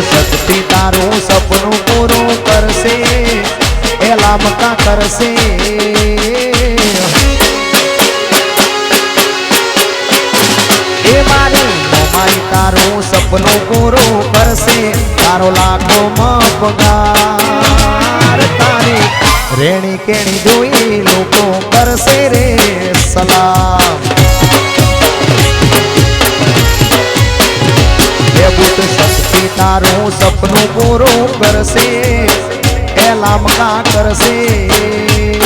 शक्ति तारू सपनू पूरू करसे एला मका करसे ए मारी मोमाई तारू सपनू पूरू करसे तारो लाखो में पगार तारी रेणी केणी जोई लोको करसे रे सलाम बुट शक्ति तारू सपनू पूरू करसे एला मका करसे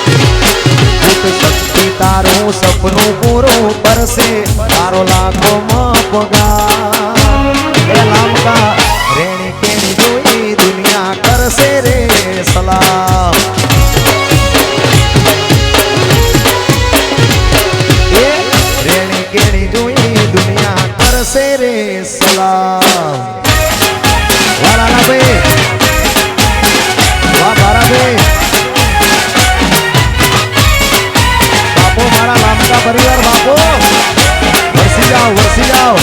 बुट शक्ति तारू सपनू पूरू करसे तारो लाखो में पगार एला मका रेणी केणी जोई दुनिया करसे रे सलाम से रे सलाम वाला ना बे वाह बारा बे बापो मारा नाम का परिवार बापो वर्षी जाओ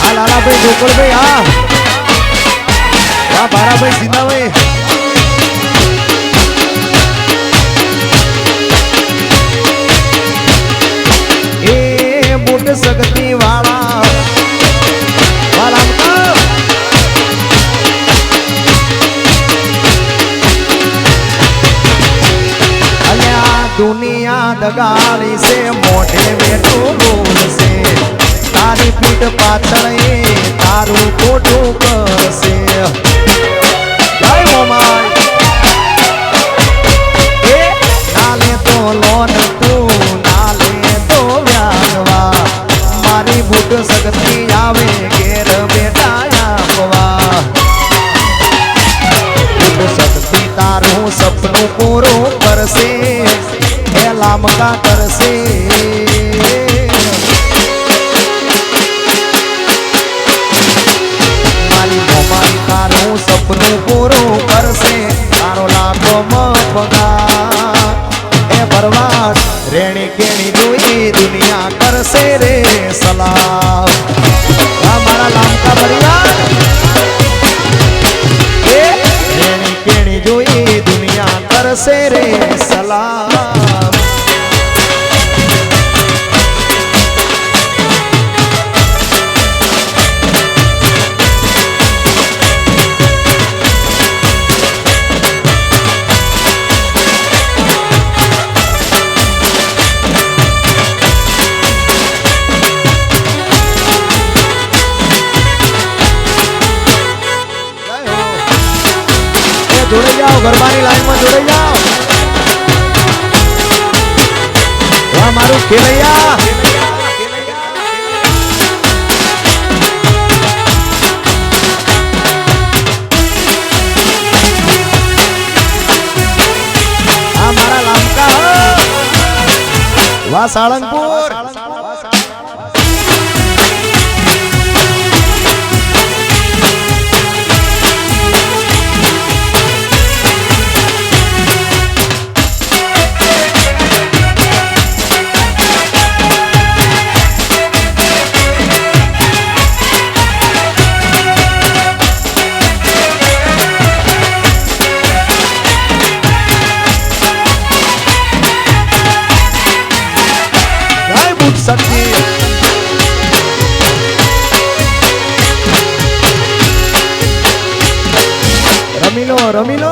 आ लाला भाई गोकुल भाई आ वाह बारा भाई जिंदा भाई शक्ति वाला अल्या दुनिया दगाड़ी से मोटे में तो बोल से तारी पीठ पाछड़े तारू कोठू करसे जय मोमाई ए नाले तो लोन तू नाले तो व्यागवा मारी बुट शक्ति आवे घेर बेटा आपवा बुट शक्ति तारू सपनू पूरू करसे एला मका करसे मारी मोमाई तारू सपनू पूरू करसे तारो लाखो में पगार ए बरवाद रेणी केणी जोई दुनिया करसे रे सलाम हमारा नाम का परिवार ए रेणी केणी जोई दुनिया करसे रे सलाम जोड़े जाओ गरबानी लाइन में जोड़े जाओ वहाँ मारू खेलैया हमारा लमका वहाँ सालंगपुर रमीलो